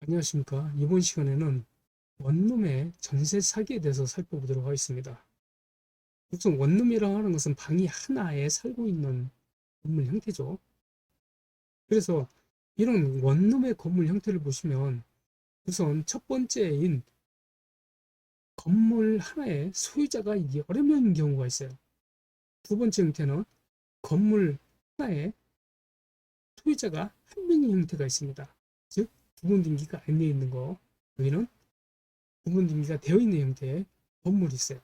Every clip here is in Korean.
안녕하십니까. 이번 시간에는 원룸의 전세 사기에 대해서 살펴보도록 하겠습니다. 우선 원룸이라고 하는 것은 방이 하나에 살고 있는 건물 형태죠. 그래서 이런 원룸의 건물 형태를 보시면 우선 첫 번째인 건물 하나에 소유자가 여러 명인 경우가 있어요. 두 번째 형태는 건물 하나에 소유자가 한 명인 형태가 있습니다. 즉, 구분 등기가 안 되어 있는 거. 여기는 구분 등기가 되어 있는 형태의 건물이 있어요.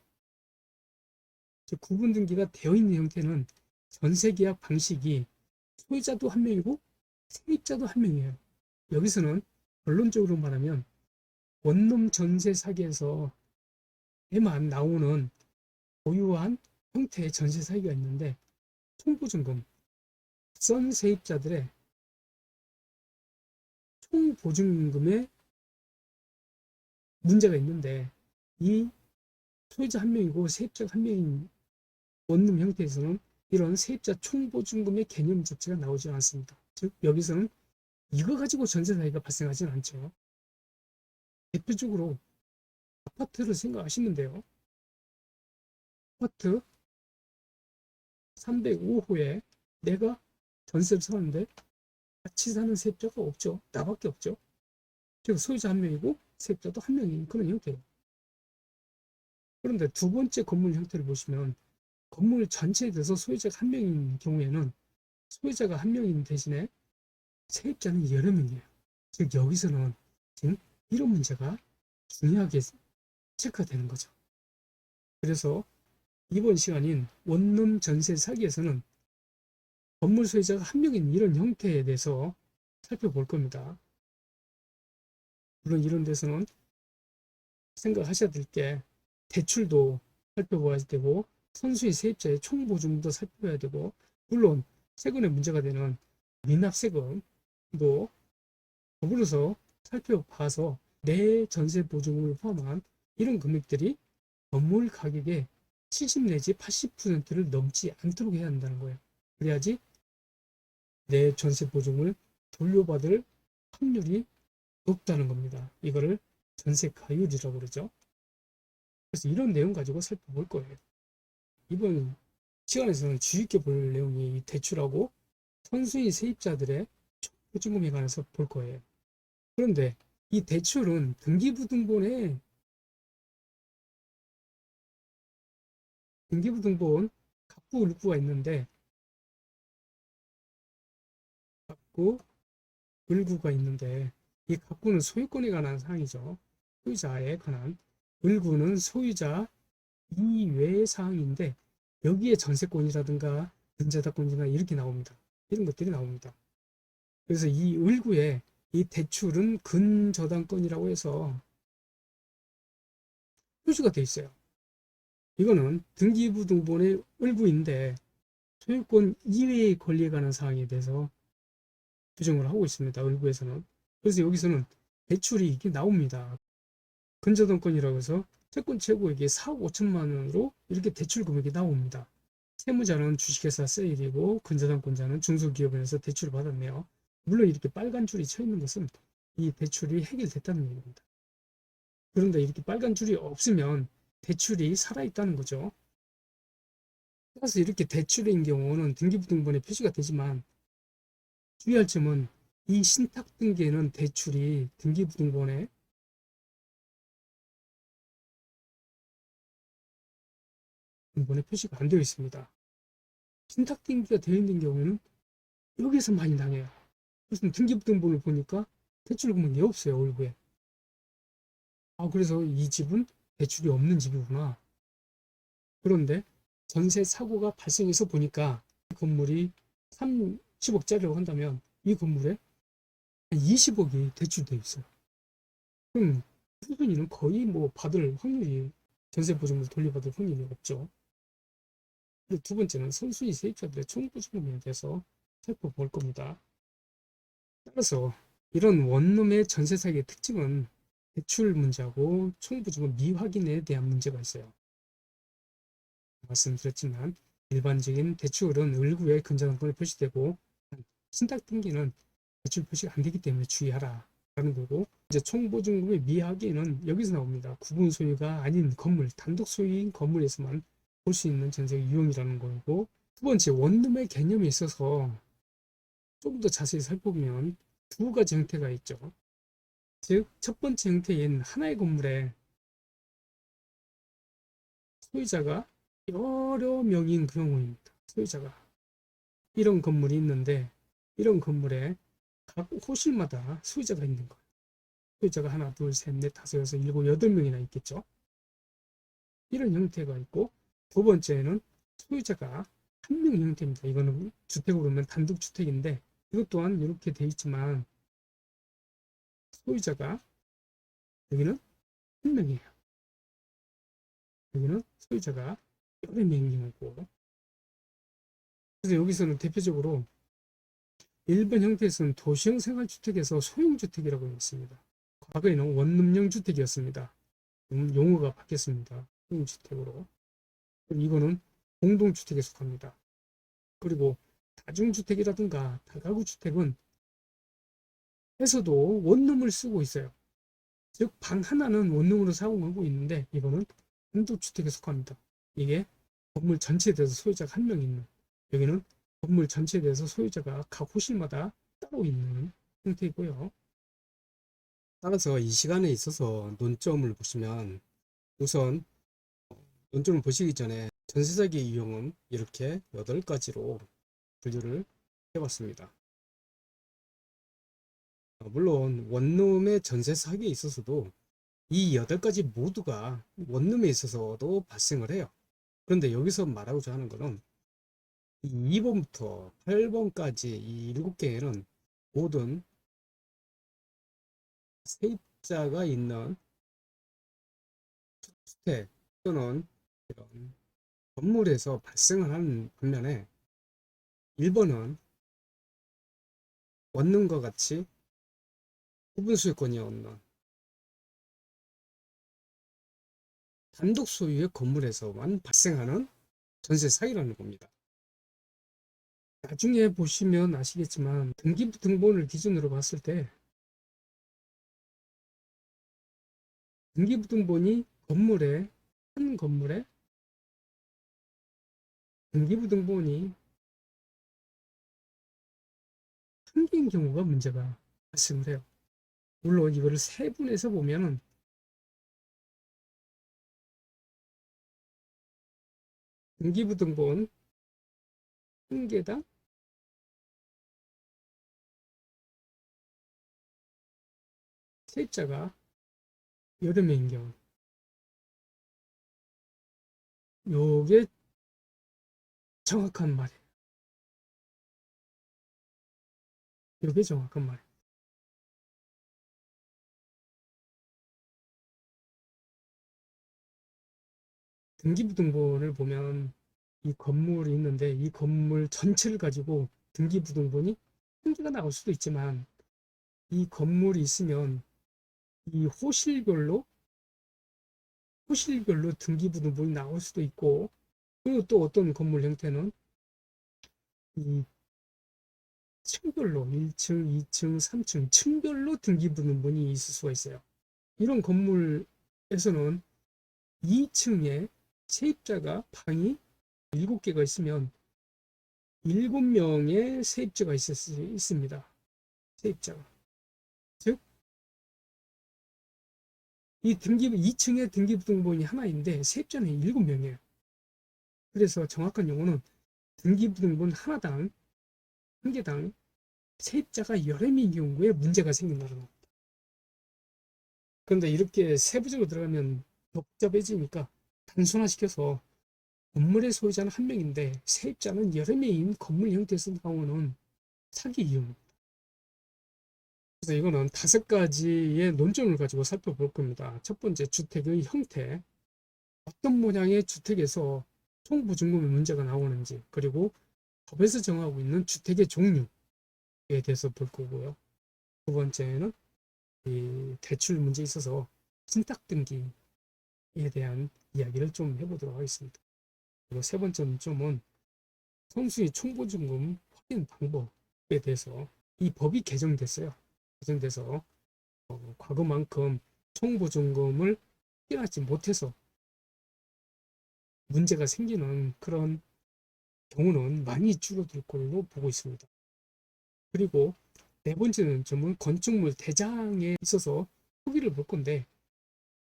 구분 등기가 되어 있는 형태는 전세 계약 방식이 소유자도 한 명이고 세입자도 한 명이에요. 여기서는 결론적으로 말하면 원룸 전세 사기에서에만 나오는 고유한 형태의 전세 사기가 있는데, 총보증금, 선 세입자들의 총보증금에 문제가 있는데, 이 소유자 한 명이고 세입자가 한 명인 원룸 형태에서는 이런 세입자 총보증금의 개념 자체가 나오지 않습니다. 즉, 여기서는 이거 가지고 전세 사기가 발생하지는 않죠. 대표적으로 아파트를 생각하시면 돼요. 아파트 305호에 내가 전세를 사는데 같이 사는 세입자가 없죠. 나밖에 없죠. 즉 소유자 한 명이고 세입자도 한 명인 그런 형태예요. 그런데 두 번째 건물 형태를 보시면 건물 전체에 대해서 소유자가 한 명인 경우에는 소유자가 한 명인 대신에 세입자는 여러 명이에요. 즉 여기서는 지금 이런 문제가 중요하게 체크가 되는 거죠. 그래서 이번 시간인 원룸 전세 사기에서는 건물 소유자가 한 명인 이런 형태에 대해서 살펴볼 겁니다. 물론 이런 데서는 생각하셔야 될 게 대출도 살펴봐야 되고 선수의 세입자의 총보증도 살펴봐야 되고, 물론 최근에 문제가 되는 미납세금도 더불어서 살펴봐서 내 전세 보증금을 포함한 이런 금액들이 건물 가격의 70 내지 80%를 넘지 않도록 해야 한다는 거예요. 그래야지 내 전세 보증을 돌려받을 확률이 높다는 겁니다. 이거를 전세 가율이라고 그러죠. 그래서 이런 내용 가지고 살펴볼 거예요. 이번 시간에서는 주의 깊게 볼 내용이 이 대출하고 선수의 세입자들의 보증금에 관해서 볼 거예요. 그런데 이 대출은 등기부등본 갑구, 을구가 있는데, 갑구, 을구가 있는데 이 갑구는 소유권에 관한 사항이죠. 소유자에 관한. 을구는 소유자 이외의 사항인데 여기에 전세권이라든가 근저당권이나 이렇게 나옵니다. 이런 것들이 나옵니다. 그래서 이 을구에 이 대출은 근저당권이라고 해서 표시가 되어 있어요. 이거는 등기부등본의 을구인데 소유권 이외의 권리에 관한 사항에 대해서 규정을 하고 있습니다. 을구에서는. 그래서 여기서는 대출이 이게 나옵니다. 근저당권이라고 해서 채권 최고액이 4억 5천만 원으로 이렇게 대출 금액이 나옵니다. 세무자는 주식회사 세일이고 근저당권자는 중소기업에서 대출을 받았네요. 물론 이렇게 빨간 줄이 쳐 있는 것은 이 대출이 해결됐다는 얘기입니다. 그런데 이렇게 빨간 줄이 없으면 대출이 살아있다는 거죠. 따라서 이렇게 대출인 경우는 등기부등본에 표시가 되지만 주의할 점은 이 신탁등기에는 대출이 등기부등본에 표시가 안 되어 있습니다. 신탁등기가 되어 있는 경우에는 여기서 많이 당해요. 무슨 등기부등본을 보니까 대출 금액이 없어요, 얼굴에. 그래서 이 집은 대출이 없는 집이구나. 그런데 전세 사고가 발생해서 보니까 이 건물이 30억짜리라고 한다면 이 건물에 20억이 대출되어 있어요. 그럼 수준이는 거의 뭐 받을 확률이, 전세 보증을 돌려받을 확률이 없죠. 그리고 두 번째는 선순위 세입자들의 총보증금에 대해서 살펴볼 겁니다. 따라서 이런 원룸의 전세 사기의 특징은 대출 문제하고 총보증금 미확인에 대한 문제가 있어요. 말씀드렸지만 일반적인 대출은 을구에 근저당권이 표시되고 신탁등기는 대출 표시가 안 되기 때문에 주의하라. 라는 거고, 이제 총보증금의 미하기는 여기서 나옵니다. 구분 소유가 아닌 건물, 단독 소유인 건물에서만 볼 수 있는 전세 유형이라는 거고, 두 번째 원룸의 개념에 있어서 좀 더 자세히 살펴보면 두 가지 형태가 있죠. 즉, 첫 번째 형태인 하나의 건물에 소유자가 여러 명인 경우입니다. 소유자가 이런 건물이 있는데, 이런 건물에 각 호실마다 소유자가 있는 거예요. 소유자가 하나, 둘, 셋, 넷, 다섯, 여섯, 일곱, 여덟 명이나 있겠죠. 이런 형태가 있고, 두 번째는 소유자가 한 명 형태입니다. 이거는 주택으로 보면 단독주택인데, 이것 또한 이렇게 돼 있지만 소유자가 여기는 한 명이에요. 여기는 소유자가 여러 명인 경우고, 그래서 여기서는 대표적으로 일본 형태에서는 도시형 생활주택에서 소형주택이라고 있습니다. 과거에는 원룸형 주택이었습니다. 용어가 바뀌었습니다. 소형주택으로. 이거는 공동주택에 속합니다. 그리고 다중주택이라든가 다가구 주택은 에서도 원룸을 쓰고 있어요. 즉, 방 하나는 원룸으로 사용하고 있는데, 이거는 단독주택에 속합니다. 이게 건물 전체에 대해서 소유자가 한 명 있는, 여기는 건물 전체에 대해서 소유자가 각 호실마다 따로 있는 형태이고요. 따라서 이 시간에 있어서 논점을 보시면, 우선 논점을 보시기 전에 전세자기 유형은 이렇게 8가지로 분류를 해봤습니다. 물론 원룸의 전세 사기에 있어서도 이 8가지 모두가 원룸에 있어서도 발생을 해요. 그런데 여기서 말하고자 하는 것은 이 2번부터 8번까지 이 7개는 모든 세입자가 있는 주택 또는 이런 건물에서 발생을 하는 반면에 1번은 원룸과 같이 구분 소유권이 없는 단독 소유의 건물에서만 발생하는 전세 사기라는 겁니다. 나중에 보시면 아시겠지만 등기부등본을 기준으로 봤을 때 등기부등본이 한 건물에 등기부등본이 한 개인 경우가 문제가 발생을 해요. 물론 이거를 세분해서 보면은 등기부등본 한 개당 세입자가 여러 명인 경우, 요게 정확한 말이에요. 요게 정확한 말이에요. 등기부등본을 보면 이 건물이 있는데 이 건물 전체를 가지고 등기부등본이 한 개가 나올 수도 있지만, 이 건물이 있으면 이 호실별로 등기부등본이 나올 수도 있고, 그리고 또 어떤 건물 형태는 이 층별로 1층, 2층, 3층 층별로 등기부등본이 있을 수가 있어요. 이런 건물에서는 2층에 세입자가 방이 7개가 있으면 7명의 세입자가 있습니다. 세입자가. 즉, 이 2층에 등기부등본이 하나인데 세입자는 7명이에요. 그래서 정확한 용어는 등기부등본 한 개당 세입자가 여러 명인 경우에 문제가 생긴다는 겁니다. 그런데 이렇게 세부적으로 들어가면 복잡해지니까 단순화시켜서 건물의 소유자는 한 명인데 세입자는 여러 명인 건물 형태에서 나오는 사기 이유입니다. 그래서 이거는 5가지의 논점을 가지고 살펴볼 겁니다. 첫 번째, 주택의 형태. 어떤 모양의 주택에서 총보증금의 문제가 나오는지, 그리고 법에서 정하고 있는 주택의 종류에 대해서 볼 거고요. 두 번째는 이 대출 문제에 있어서 신탁등기에 대한 이야기를 좀 해보도록 하겠습니다. 그리고 세 번째 점은 성수의 총보증금 확인 방법에 대해서, 이 법이 개정됐어요. 개정돼서 과거만큼 총보증금을 확인하지 못해서 문제가 생기는 그런 경우는 많이 줄어들 걸로 보고 있습니다. 그리고 네 번째는 점은 건축물 대장에 있어서 후기를 볼 건데,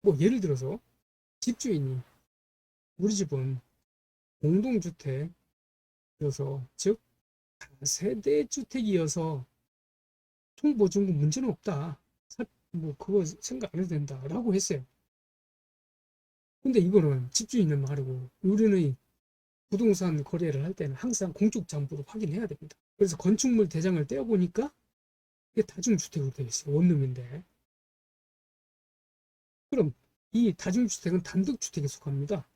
뭐 예를 들어서 집주인이 우리 집은 공동주택이어서, 즉 세대 주택이어서 총보증금 문제는 없다, 뭐 그거 생각 안 해도 된다 라고 했어요. 근데 이거는 집주인의 말이고, 우리는 부동산 거래를 할 때는 항상 공적장부로 확인해야 됩니다. 그래서 건축물 대장을 떼어보니까 이게 다중주택으로 되어 있어요. 원룸인데. 그럼 이 다중주택은 단독주택에 속합니다.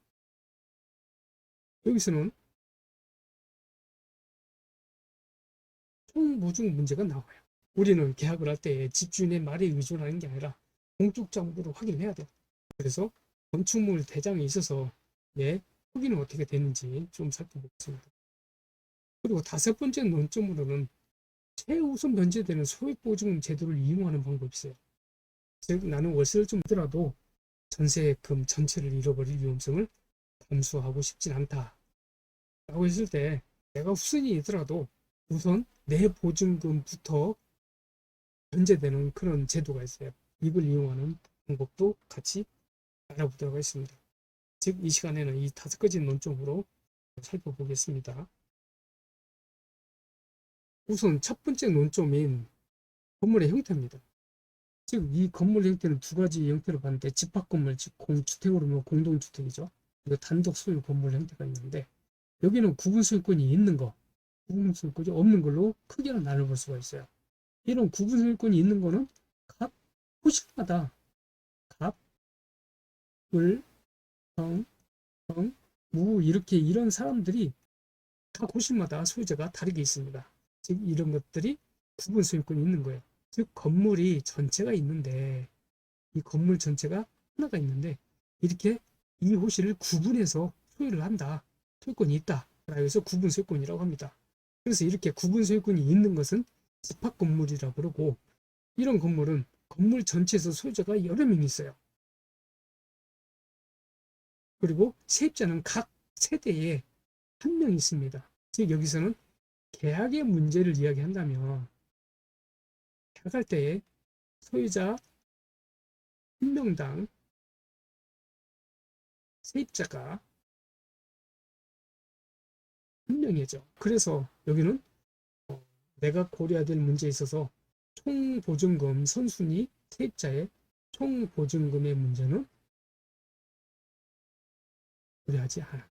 여기서는 총보증 문제가 나와요. 우리는 계약을 할 때 집주인의 말에 의존하는 게 아니라 공적장부로 확인을 해야 돼요. 그래서 건축물 대장에 있어서 후기는 어떻게 되는지 좀 살펴보겠습니다. 그리고 다섯 번째 논점으로는 최우선 변제되는 소액보증금 제도를 이용하는 방법이 있어요. 즉 나는 월세를 좀 하더라도 전세금 전체를 잃어버릴 위험성을 감수하고 싶진 않다 라고 했을 때, 내가 후순위이더라도 우선 내 보증금부터 변제되는 그런 제도가 있어요. 이걸 이용하는 방법도 같이 알아보도록 하겠습니다. 즉 이 시간에는 이 다섯 가지 논점으로 살펴보겠습니다. 우선 첫 번째 논점인 건물의 형태입니다. 즉 이 건물 형태는 두 가지 형태로 봤는데, 집합건물, 즉 공주택으로 보면 공동주택이죠. 그리고 단독 소유 건물 형태가 있는데, 여기는 구분 소유권이 있는 거, 구분 소유권이 없는 걸로 크게는 나눠볼 수가 있어요. 이런 구분 소유권이 있는 거는 각 호실마다 갑, 을, 정, 정, 무 이렇게 이런 사람들이 각 호실마다 소유자가 다르게 있습니다. 즉 이런 것들이 구분 소유권이 있는 거예요. 즉 건물이 전체가 있는데, 이 건물 전체가 하나가 있는데 이렇게 이 호실을 구분해서 소유를 한다, 소유권이 있다 라고 해서 구분 소유권이라고 합니다. 그래서 이렇게 구분 소유권이 있는 것은 집합 건물이라고 그러고, 이런 건물은 건물 전체에서 소유자가 여러 명이 있어요. 그리고 세입자는 각 세대에 한 명 있습니다. 즉 여기서는 계약의 문제를 이야기한다면, 계약할 때에 소유자 한 명당 세입자가 한 명이죠. 그래서 여기는 내가 고려해야 될 문제에 있어서 총보증금 선순위 세입자의 총보증금의 문제는 고려하지 않아.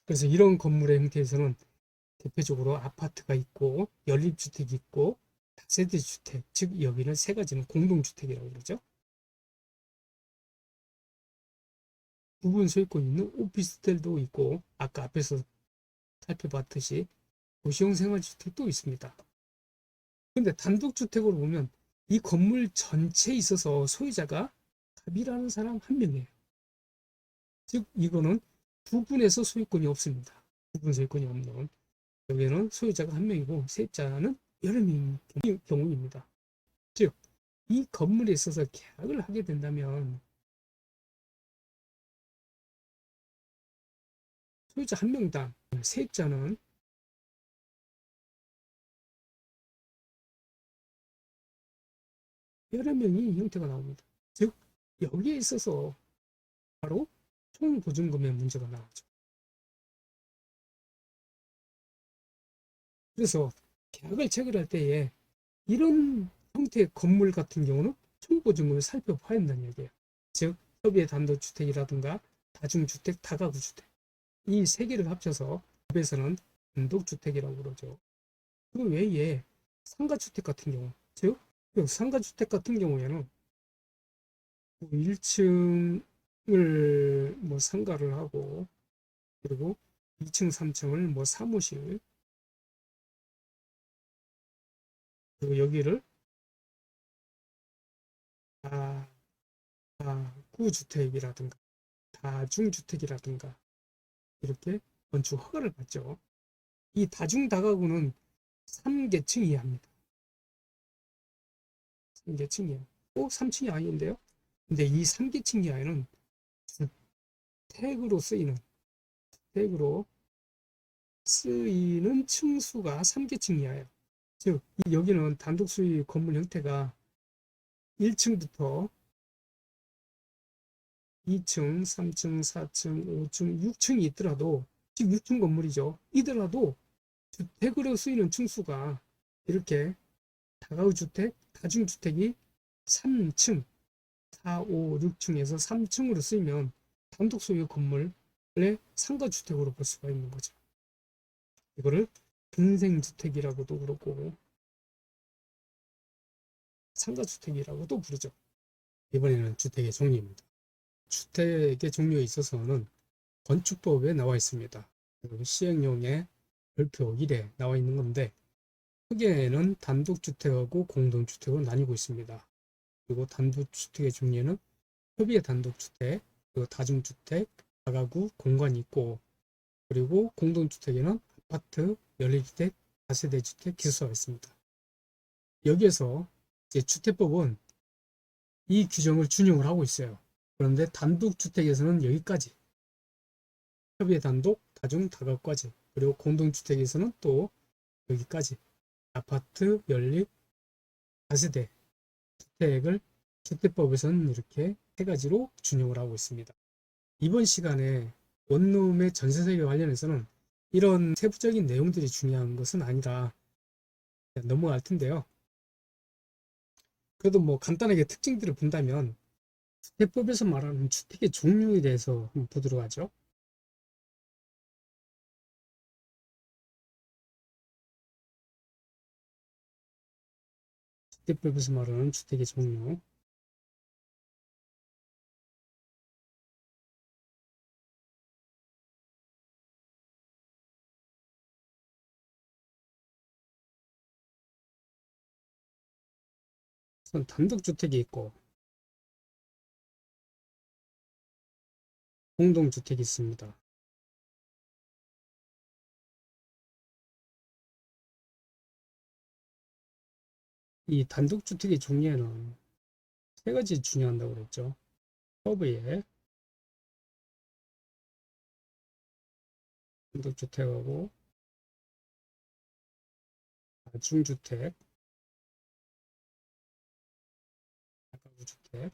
그래서 이런 건물의 형태에서는 대표적으로 아파트가 있고 연립주택이 있고 다세대 주택, 즉 여기는 세 가지는 공동주택이라고 그러죠. 부분 소유권 있는 오피스텔도 있고, 아까 앞에서 살펴봤듯이 도시형 생활주택도 있습니다. 근데 단독주택으로 보면 이 건물 전체에 있어서 소유자가 갑이라는 사람 한 명이에요. 즉 이거는 부분에서 소유권이 없습니다. 부분 소유권이 없는, 여기는 소유자가 한 명이고 세입자는 여러 명인 경우입니다. 즉 이 건물에 있어서 계약을 하게 된다면 소유자 한 명당 세입자는 여러 명이 형태가 나옵니다. 즉 여기에 있어서 바로 총보증금의 문제가 나오죠. 그래서 계약을 체결할 때에 이런 형태의 건물 같은 경우는 총보증금을 살펴봐야 한다는 얘기예요. 즉 협의의 단독주택이라든가 다중주택, 다가구주택, 이 세 개를 합쳐서 법에서는 단독주택이라고 그러죠. 그 외에 상가주택 같은 경우, 즉 상가주택 같은 경우에는 1층을 뭐 상가를 하고, 그리고 2층, 3층을 뭐 사무실, 그리고 여기를 다구주택이라든가 다중주택이라든가 이렇게 건축 허가를 받죠. 이 다중다가구는 3계층 이하입니다. 3계층이에요. 3층이 아닌데요? 근데 이 3계층 이하에는 주택으로 쓰이는 층수가 3계층 이하예요. 즉 여기는 단독 소유 건물 형태가 1층부터 2층, 3층, 4층, 5층, 6층이 있더라도, 즉 6층 건물이죠. 이더라도 주택으로 쓰이는 층수가 이렇게 다가구주택, 다중주택이 3층, 4, 5, 6층에서 3층으로 쓰이면 단독 소유 건물의 상가주택으로 볼 수가 있는 거죠. 이거를 근생주택이라고도 그러고 상가주택이라고도 부르죠. 이번에는 주택의 종류입니다. 주택의 종류에 있어서는 건축법에 나와 있습니다. 그리고 시행령의 별표 1에 나와 있는 건데, 크게는 단독주택하고 공동주택으로 나뉘고 있습니다. 그리고 단독주택의 종류는 협의의 단독주택, 그리고 다중주택, 다가구, 공간이 있고, 그리고 공동주택에는 아파트, 연립주택, 다세대주택, 기숙사가 있습니다. 여기에서 이제 주택법은 이 규정을 준용을 하고 있어요. 그런데 단독주택에서는 여기까지, 협의의 단독, 다중, 다가구까지, 그리고 공동주택에서는 또 여기까지, 아파트, 연립, 다세대 주택을 주택법에서는 이렇게 세 가지로 준용을 하고 있습니다. 이번 시간에 원룸의 전세세계 관련해서는 이런 세부적인 내용들이 중요한 것은 아니라 넘어갈 텐데요. 그래도 뭐 간단하게 특징들을 본다면 주택법에서 말하는 주택의 종류에 대해서 한번 보도록 하죠. 주택법에서 말하는 주택의 종류. 우선 단독주택이 있고 공동주택이 있습니다. 이 단독주택의 종류에는 세 가지 중요한다고 그랬죠. 서브에 단독주택하고 다중주택, 다가구주택,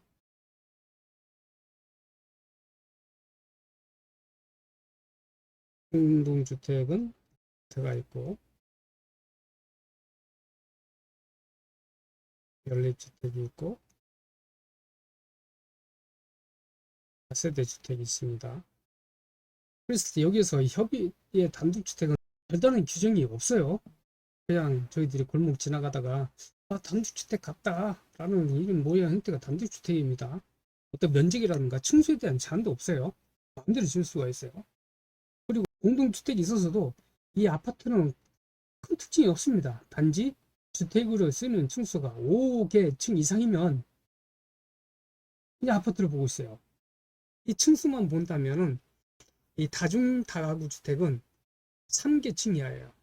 공동주택은 들어가 있고 연립주택이 있고 다세대 주택이 있습니다. 그래서 여기서 협의의 단독주택은 별다른 규정이 없어요. 그냥 저희들이 골목 지나가다가 단독주택 같다 라는 이런 모양 형태가 단독주택입니다. 어떤 면적이라든가 층수에 대한 제한도 없어요. 마음대로 지을 수가 있어요. 그리고 공동주택이 있어서도 이 아파트는 큰 특징이 없습니다. 단지 주택으로 쓰는 층수가 5개 층 이상이면 그냥 아파트를 보고 있어요. 이 층수만 본다면은 이 다중 다가구 주택은 3계층 이하예요.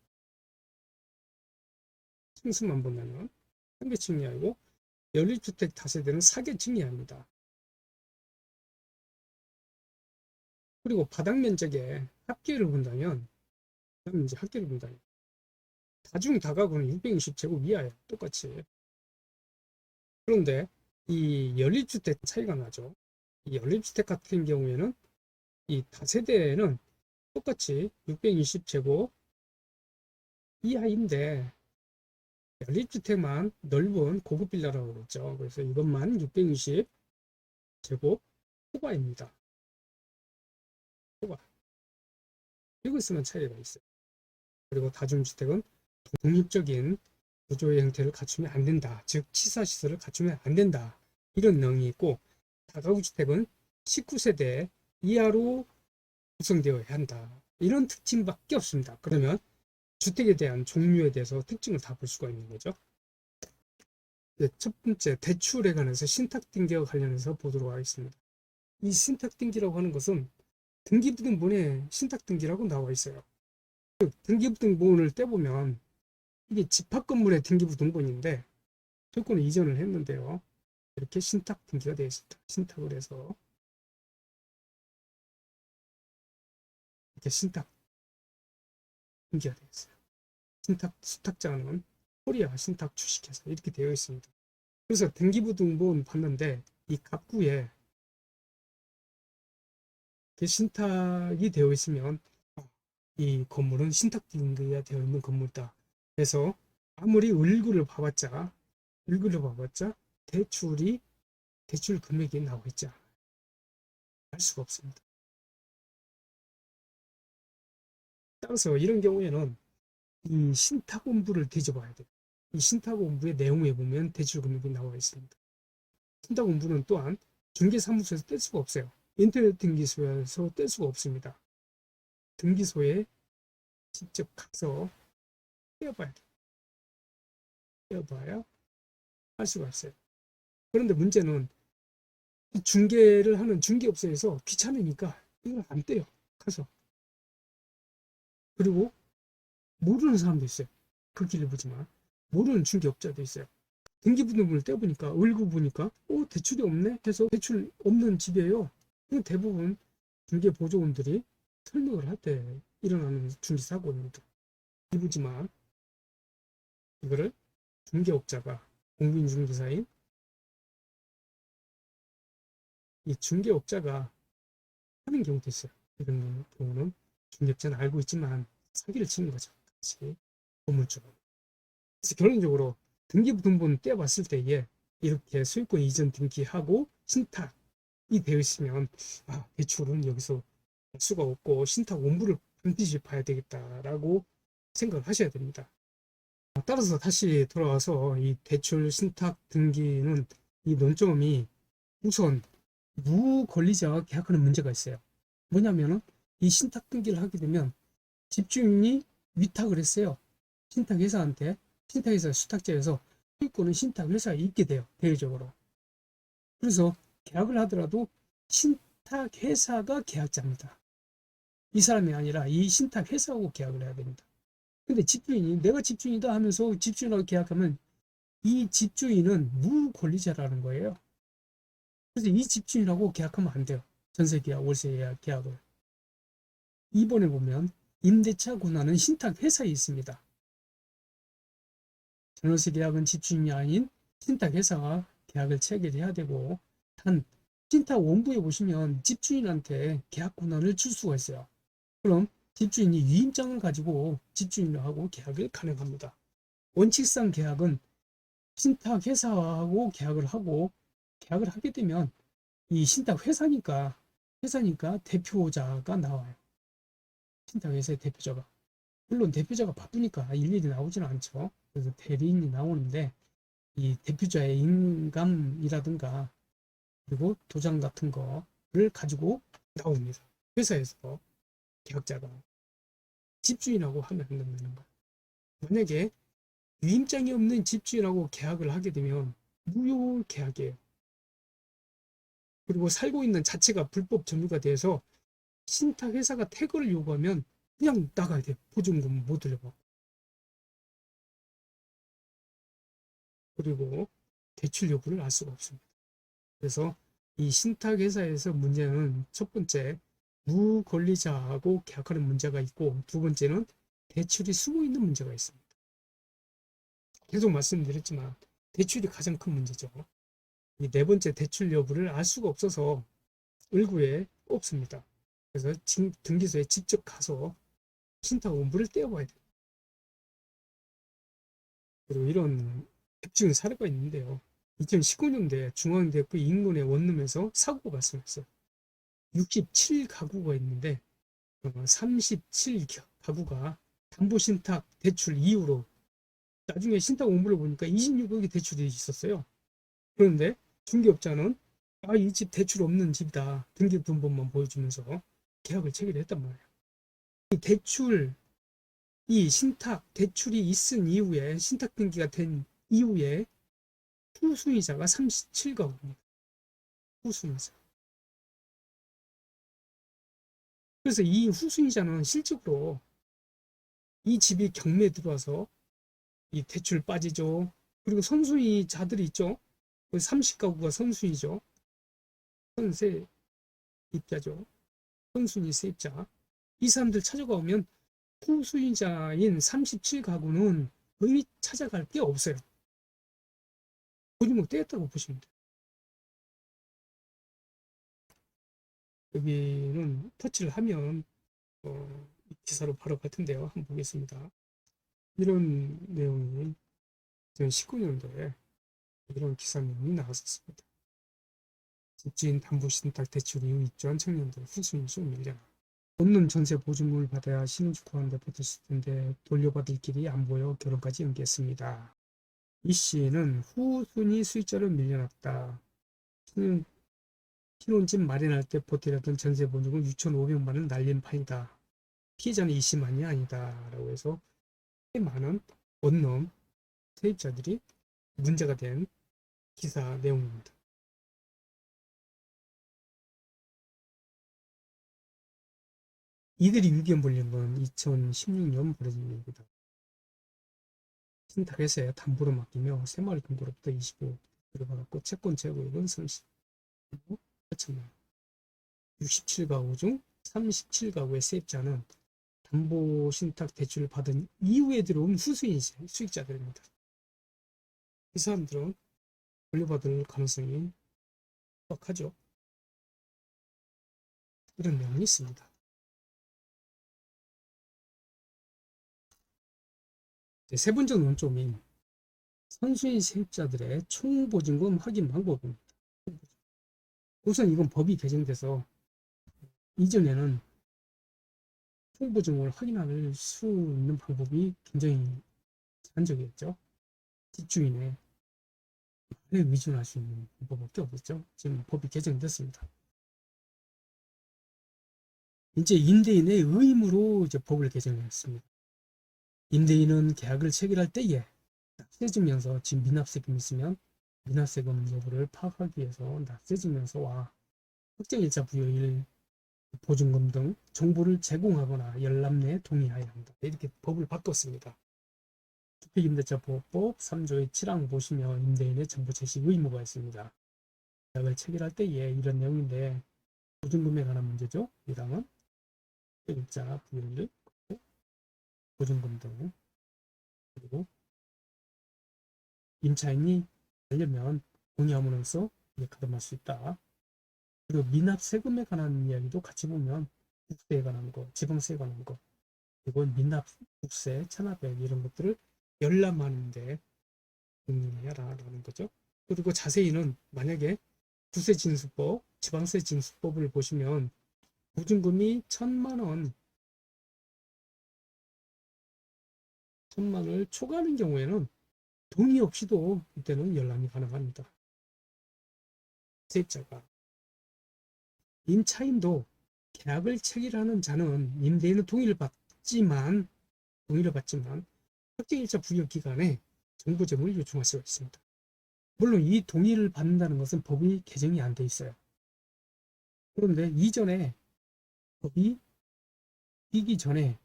층수만 보면은 3계층 이하이고 연립주택 다세대는 4계층 이하입니다. 그리고 바닥 면적의 합계를 본다면 다중 다가구는 620제곱 이하예요. 똑같이. 그런데 이 연립주택 차이가 나죠. 이 연립주택 같은 경우에는 이 다세대는 똑같이 620제곱 이하인데 연립주택만 넓은 고급 빌라라고 그랬죠. 그래서 이것만 620제곱 초과입니다. 초과. 이것에만 차이가 있어요. 그리고 다중주택은 독립적인 구조의 형태를 갖추면 안 된다. 즉 치사시설을 갖추면 안 된다. 이런 내용이 있고 다가구주택은 19세대 이하로 구성되어야 한다. 이런 특징밖에 없습니다. 그러면 주택에 대한 종류에 대해서 특징을 다 볼 수가 있는 거죠. 네, 첫 번째 대출에 관해서 신탁등기와 관련해서 보도록 하겠습니다. 이 신탁등기라고 하는 것은 등기부등본에 신탁등기라고 나와 있어요. 등기부등본을 떼보면 이게 집합건물의 등기부등본인데 소유권을 이전을 했는데요. 이렇게 신탁 등기가 되어 있습니다. 신탁을 해서 이렇게 신탁 등기가 되어 있어요. 신탁 수탁자는 코리아 신탁 주식회사 이렇게 되어 있습니다. 그래서 등기부등본 봤는데 이 갑구에 신탁이 되어 있으면 이 건물은 신탁 등기가 되어 있는 건물이다. 그래서 아무리 을구를 봐봤자 대출 금액이 나와 있지 않아요. 알 수가 없습니다. 따라서 이런 경우에는 이 신탁원부를 뒤져봐야 돼요. 이 신탁원부의 내용에 보면 대출 금액이 나와 있습니다. 신탁원부는 또한 중개사무소에서 뗄 수가 없어요. 인터넷 등기소에서 뗄 수가 없습니다. 등기소에 직접 가서 떼어봐야 돼요. 떼어봐야 할 수가 있어요. 그런데 문제는 중개를 하는 중개업소에서 귀찮으니까 이걸 안 떼요. 가서. 그리고 모르는 사람도 있어요. 그 길을 보지만 모르는 중개업자도 있어요. 등기부등본을 떼보니까 을구 보니까 대출이 없네 해서 대출 없는 집이에요. 대부분 중개보조원들이 설명을 할 때 일어나는 중개사고입니다. 일부지만 이거를 중개업자가 공인중개사인 이 중개업자가 하는 경우도 있어요. 이런 경우는 중개업자는 알고 있지만 사기를 치는 거죠. 같이 건물주가. 그래서 결론적으로 등기부등본 떼봤을 때에 이렇게 소유권 이전 등기하고 신탁이 되어 있으면 대출은 여기서 할 수가 없고 신탁 원부를 반드시 봐야 되겠다라고 생각을 하셔야 됩니다. 따라서 다시 돌아와서 이 대출 신탁 등기는 이 논점이 우선 무권리자와 계약하는 문제가 있어요. 뭐냐면은 이 신탁 등기를 하게 되면 집주인이 위탁을 했어요. 신탁회사한테. 신탁회사 수탁자여서 소유권은 신탁회사에 있게 돼요. 대외적으로. 그래서 계약을 하더라도 신탁회사가 계약자입니다. 이 사람이 아니라 이 신탁회사하고 계약을 해야 됩니다. 근데 집주인이 내가 집주인이다 하면서 집주인하고 계약하면 이 집주인은 무권리자라는 거예요. 그래서 이 집주인하고 계약하면 안 돼요. 전세계약, 월세계약을. 2번에 보면 임대차 권한은 신탁회사에 있습니다. 전월세 계약은 집주인이 아닌 신탁회사가 계약을 체결해야 되고 단 신탁원부에 보시면 집주인한테 계약 권한을 줄 수가 있어요. 그럼 집주인이 위임장을 가지고 집주인하고 계약을 가능합니다. 원칙상 계약은 신탁회사하고 계약을 하게 되면 이 신탁회사니까 대표자가 나와요. 신탁회사의 대표자가. 물론 대표자가 바쁘니까 일일이 나오지는 않죠. 그래서 대리인이 나오는데 이 대표자의 인감이라든가 그리고 도장 같은 거를 가지고 나옵니다. 회사에서 계약자가 집주인하고 하면 안 된다는 거예요. 만약에 위임장이 없는 집주인하고 계약을 하게 되면 무효 계약이에요. 그리고 살고 있는 자체가 불법 점유가 돼서 신탁회사가 퇴거를 요구하면 그냥 나가야 돼요. 보증금 못 들여받고. 그리고 대출 여부를 알 수가 없습니다. 그래서 이 신탁회사에서 문제는 첫 번째 무권리자하고 계약하는 문제가 있고 두 번째는 대출이 숨어 있는 문제가 있습니다. 계속 말씀드렸지만 대출이 가장 큰 문제죠. 이 네 번째 대출 여부를 알 수가 없어서 을구에 없습니다. 그래서 등기소에 직접 가서 신탁원부를 떼어봐야 돼요. 그리고 이런 대표적인 사례가 있는데요. 2019년도에 중앙대학교 인근의 원룸에서 사고가 발생했어요. 67가구가 있는데 37가구가 담보신탁 대출 이후로 나중에 신탁 원부를 보니까 26억이 대출이 있었어요. 그런데 중개업자는 이 집 대출 없는 집이다. 등기부등본만 보여주면서 계약을 체결했단 말이에요. 이 신탁 대출이 있은 이후에 신탁 등기가 된 이후에 후순위자가 37가구입니다. 후순위자. 그래서 이 후순위자는 실적으로 이 집이 경매에 들어와서 이 대출 빠지죠. 그리고 선순위자들이 있죠. 30가구가 선순위죠. 선세 입자죠. 선순위 세입자. 이 사람들 찾아가면 후순위자인 37가구는 거의 찾아갈 게 없어요. 보증금 떼었다고 보시면 돼요. 여기는 터치를 하면 기사로 바로 같은데요. 한번 보겠습니다. 이런 내용이 2019년도에 이런 기사 내용이 나왔었습니다. 집주인 담보신탁 대출 이후 입주한 청년들 후순위 수 밀려나 없는 전세 보증금을 받아야 신혼집 구하는데 버텼을 텐데 돌려받을 길이 안 보여 결혼까지 연기했습니다. 이 씨는 후순위 수익자로 밀려났다. 신혼집 마련할 때 보태려던 전세 보증금 6,500만 원 날린 판이다. 피해자는 이 씨만이 아니다. 라고 해서 많은 원룸 세입자들이 문제가 된 기사 내용입니다. 이들이 의견 벌린 건 2016년 벌어진 일이다. 신탁회사에 담보로 맡기며 새마을 금고로부터 25%를 받았고 채권 재고액은 38천만 원. 67가구 중 37가구의 세입자는 담보신탁 대출을 받은 이후에 들어온 후수인 수익자들입니다. 이 사람들은 돌려받을 가능성이 빡하죠. 이런 내용이 있습니다. 세 번째 논점인 선수인 세입자들의 총보증금 확인 방법입니다. 우선 이건 법이 개정돼서 이전에는 총보증금을 확인할 수 있는 방법이 굉장히 제한적이었죠. 집주인의 말에 의존할 수 있는 방법밖에 없었죠. 지금 법이 개정됐습니다. 이제 임대인의 의무로 이제 법을 개정했습니다. 임대인은 계약을 체결할 때에 납세증명서, 지금 미납세금 있으면 미납세금 여부를 파악하기 위해서 납세증명서와 확정일자 부여일, 보증금 등 정보를 제공하거나 열람 내에 동의하여야 한다. 이렇게 법을 바꿨습니다. 주택임대차보호법 3조의 7항 보시면 임대인의 정보 제시 의무가 있습니다. 계약을 체결할 때에 이런 내용인데 보증금에 관한 문제죠. 1항은 일자 부여일, 보증금 등, 그리고 임차인이 하려면 동의함으로써 가담할 수 있다. 그리고 미납 세금에 관한 이야기도 같이 보면 국세에 관한 거, 지방세에 관한 거, 그리고 미납 국세, 체납액 이런 것들을 열람하는데 동의해라라는 거죠. 그리고 자세히는 만약에 국세징수법, 지방세징수법을 보시면 보증금이 1,000만 원을 초과하는 경우에는 동의 없이도 이때는 열람이 가능합니다. 세입자가. 임차인도 계약을 체결하는 자는 임대인은 동의를 받지만 확정일자 부여 기간에 정보제공을 요청할 수가 있습니다. 물론 이 동의를 받는다는 것은 법이 개정이 안 돼 있어요. 그런데 이전에 법이 이기 전에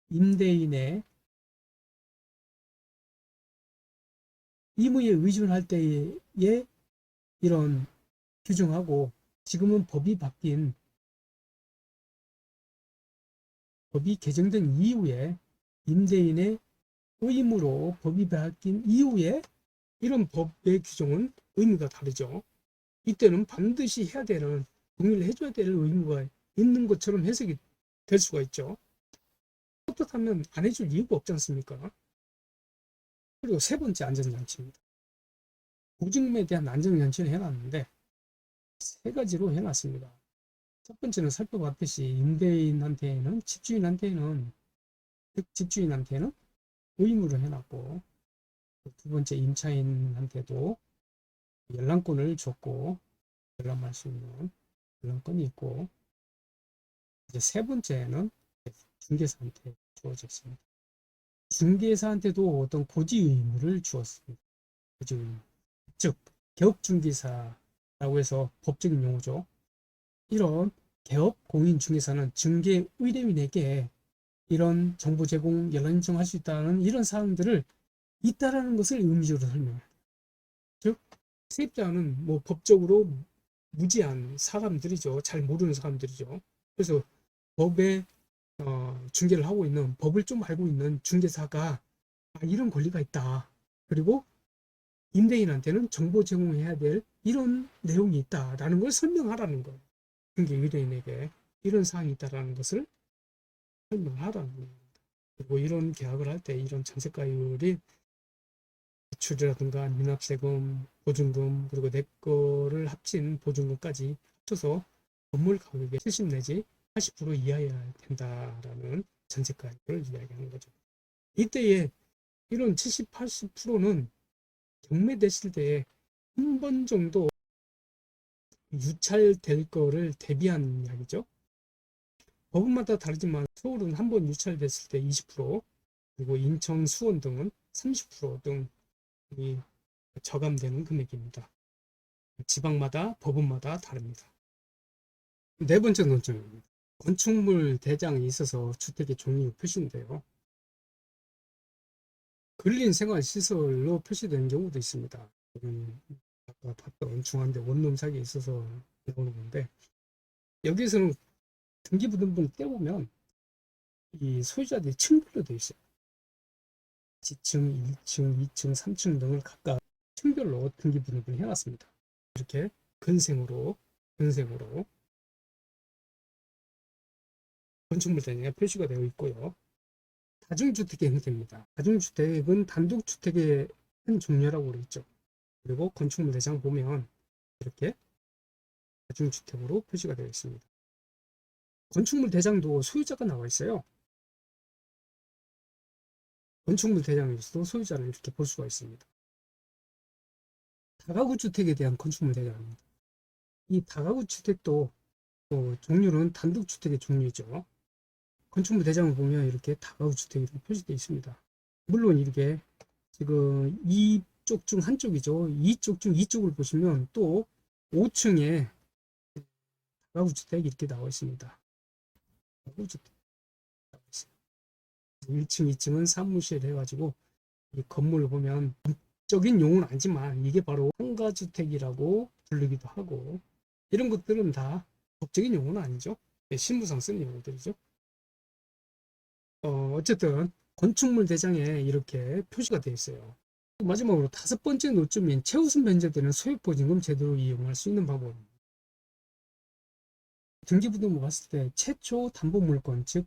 임대인의 의무에 의존할 때에 이런 규정하고 지금은 법이 개정된 이후에 임대인의 의무로 법이 바뀐 이후에 이런 법의 규정은 의무가 다르죠. 이때는 반드시 해야 되는, 동의를 해줘야 될 의무가 있는 것처럼 해석이 될 수가 있죠. 떳떳하면 안 해줄 이유가 없지 않습니까? 그리고 세 번째 안전장치입니다. 보증금에 대한 안전장치를 해놨는데 세 가지로 해놨습니다. 첫 번째는 살펴봤듯이 임대인한테는, 집주인한테는 의무로 해놨고, 두 번째 임차인한테도 열람권을 줬고 열람할 수 있는 열람권이 있고, 이제 세 번째는 중개사한테 주어졌습니다. 중개사한테도 어떤 고지 의무를 주었습니다. 고지 의무. 즉 개업중개사라고 해서 법적인 용어죠. 이런 개업 공인중개사는 중개 의뢰인에게 이런 정보 제공, 열람 인정할 수 있다는 이런 사항들을 있다라는 것을 의미적으로 설명해요. 즉 세입자는 뭐 법적으로 무지한 사람들이죠. 잘 모르는 사람들이죠. 그래서 법에 중개를 하고 있는, 법을 좀 알고 있는 중개사가 이런 권리가 있다. 그리고 임대인한테는 정보 제공해야 될 이런 내용이 있다라는 걸 설명하라는 거예요. 중개 의뢰인에게 이런 사항이 있다라는 것을 설명하라는 겁니다. 그리고 이런 계약을 할 때 이런 전세가율이 대출이라든가 미납세금, 보증금, 그리고 내 거를 합친 보증금까지 합쳐서 건물 가격의 70 내지 80% 이하여야 된다라는 전세가율을 이야기하는 거죠. 이때에 이런 70, 80%는 경매됐을 때 한 번 정도 유찰될 거를 대비한 이야기죠. 법원마다 다르지만 서울은 한 번 유찰됐을 때 20%, 그리고 인천, 수원 등은 30% 등이 저감되는 금액입니다. 지방마다 법원마다 다릅니다. 네 번째 논점입니다. 건축물 대장이 있어서 주택의 종류 표시인데요. 근린생활시설로 표시되는 경우도 있습니다. 아까 봤던 중앙대 원룸사기에 있어서 나오는 건데, 여기에서는 등기부등본 떼보면 이 소유자들이 층별로 되어 있어요. 지층, 1층, 2층, 3층 등을 각각 층별로 등기부등본을 해놨습니다. 이렇게 근생으로 건축물 대장에 표시가 되어 있고요. 다중주택의 형태입니다. 다중주택은 단독주택의 한 종류라고 그랬죠. 그리고 건축물 대장 보면 이렇게 다중주택으로 표시가 되어 있습니다. 건축물 대장도 소유자가 나와 있어요. 건축물 대장에서도 소유자를 이렇게 볼 수가 있습니다. 다가구 주택에 대한 건축물 대장입니다. 이 다가구 주택도 종류는 단독주택의 종류죠. 건축물 대장을 보면 이렇게 다가구 주택이 표시되어 있습니다. 물론 이렇게 지금 이쪽 중 한쪽이죠. 이쪽 중 이쪽을 보시면 또 5층에 다가구 주택이 이렇게 나와 있습니다. 다가구 주택 나와 있어요. 1층, 2층은 사무실 해가지고 이 건물을 보면 법적인 용어는 아니지만 이게 바로 상가주택이라고 부르기도 하고, 이런 것들은 다 법적인 용어는 아니죠. 실무상 쓰는 용어들이죠. 어쨌든 건축물 대장에 이렇게 표시가 되어 있어요. 마지막으로 다섯 번째 노점인 최우선 변제되는 소액보증금 제도를 이용할 수 있는 방법입니다. 등기부등본 봤을 때 최초 담보물건, 즉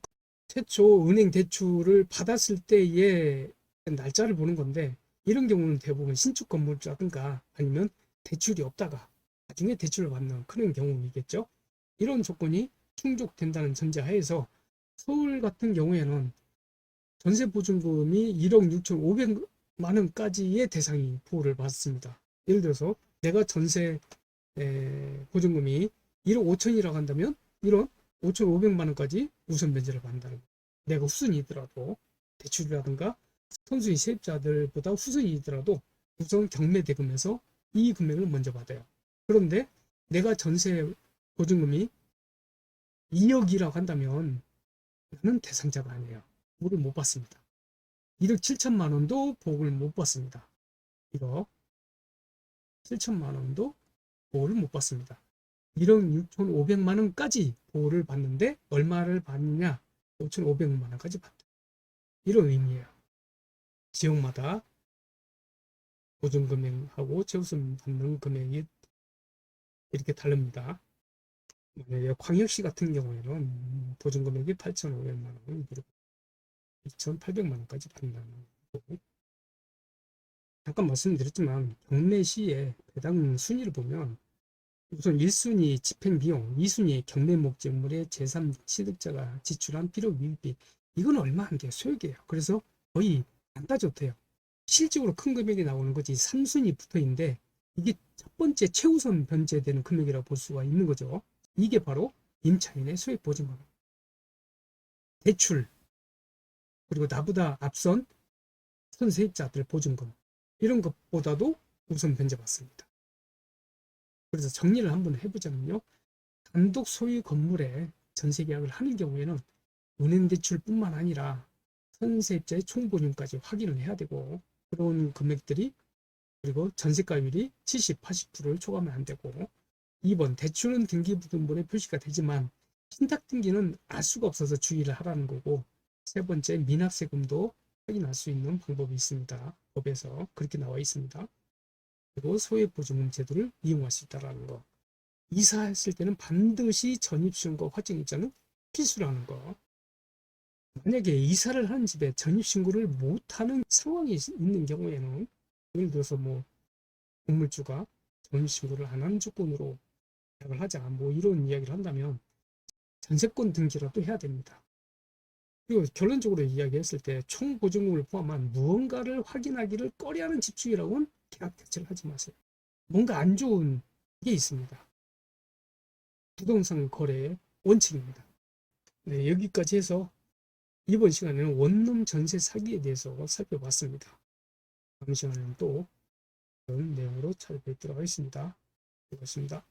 최초 은행 대출을 받았을 때의 날짜를 보는 건데, 이런 경우는 대부분 신축 건물이라든가 아니면 대출이 없다가 나중에 대출을 받는 그런 경우이겠죠. 이런 조건이 충족된다는 전제하에서 서울 같은 경우에는 전세보증금이 1억 6,500만 원까지의 대상이 보호를 받습니다. 예를 들어서 내가 전세 보증금이 1억 5천이라고 한다면 1억 5,500만 원까지 우선 면제를 받는다는 거예요. 내가 후순위더라도 대출이라든가 선순위 세입자들보다 후순위더라도 우선 경매 대금에서 이 금액을 먼저 받아요. 그런데 내가 전세 보증금이 2억이라고 한다면 나는 대상자가 아니에요. 보호를 못 받습니다. 1억 7천만 원도 보호를 못 받습니다. 1억 7천만 원도 보호를 못 받습니다. 1억 6,500만 원까지 보호를 받는데 얼마를 받느냐? 5,500만 원까지 받다. 이런 의미예요. 지역마다 보증 금액하고 최우선 받는 금액이 이렇게 다릅니다. 만약에 광역시 같은 경우에는 보증 금액이 8,500만 원, 그리고 2,800만 원까지 받는다는 거고. 잠깐 말씀드렸지만 경매시의 배당 순위를 보면 우선 1순위 집행비용, 2순위 경매 목적물의 제3취득자가 지출한 필요 유입비, 이건 얼마 안 돼요. 소액이에요. 그래서 거의 안 따져도 돼요. 실질적으로 큰 금액이 나오는 거지 3순위 붙어있는데 이게 첫 번째 최우선 변제되는 금액이라고 볼 수가 있는 거죠. 이게 바로 임차인의 소액보증금, 대출, 그리고 나보다 앞선 선세입자들 보증금, 이런 것보다도 우선 변제받습니다. 그래서 정리를 한번 해보자면요. 단독 소유 건물에 전세계약을 하는 경우에는 은행대출뿐만 아니라 선세입자의 총보증까지 확인을 해야 되고, 들어온 금액들이 그리고 전세가율이 70, 80%를 초과하면 안 되고 2번 대출은 등기부등본에 표시가 되지만 신탁 등기는 알 수가 없어서 주의를 하라는 거고 세 번째 미납세금도 확인할 수 있는 방법이 있습니다. 법에서 그렇게 나와 있습니다. 그리고 소액보증금 제도를 이용할 수 있다는 거. 이사했을 때는 반드시 전입신고와 확정일자는 필수라는 거. 만약에 이사를 하는 집에 전입신고를 못하는 상황이 있는 경우에는 예를 들어서 뭐 건물주가 전입신고를 안 하는 조건으로 계약을 하자 뭐 이런 이야기를 한다면 전세권 등기라도 해야 됩니다. 그리고 결론적으로 이야기했을 때 총보증금을 포함한 무언가를 확인하기를 꺼려하는 집주인이라고는 계약 자체를 하지 마세요. 뭔가 안 좋은 게 있습니다. 부동산 거래의 원칙입니다. 네, 여기까지 해서 이번 시간에는 원룸 전세 사기에 대해서 살펴봤습니다. 다음 시간에는 또 그런 내용으로 찾아뵙도록 하겠습니다. 고맙습니다.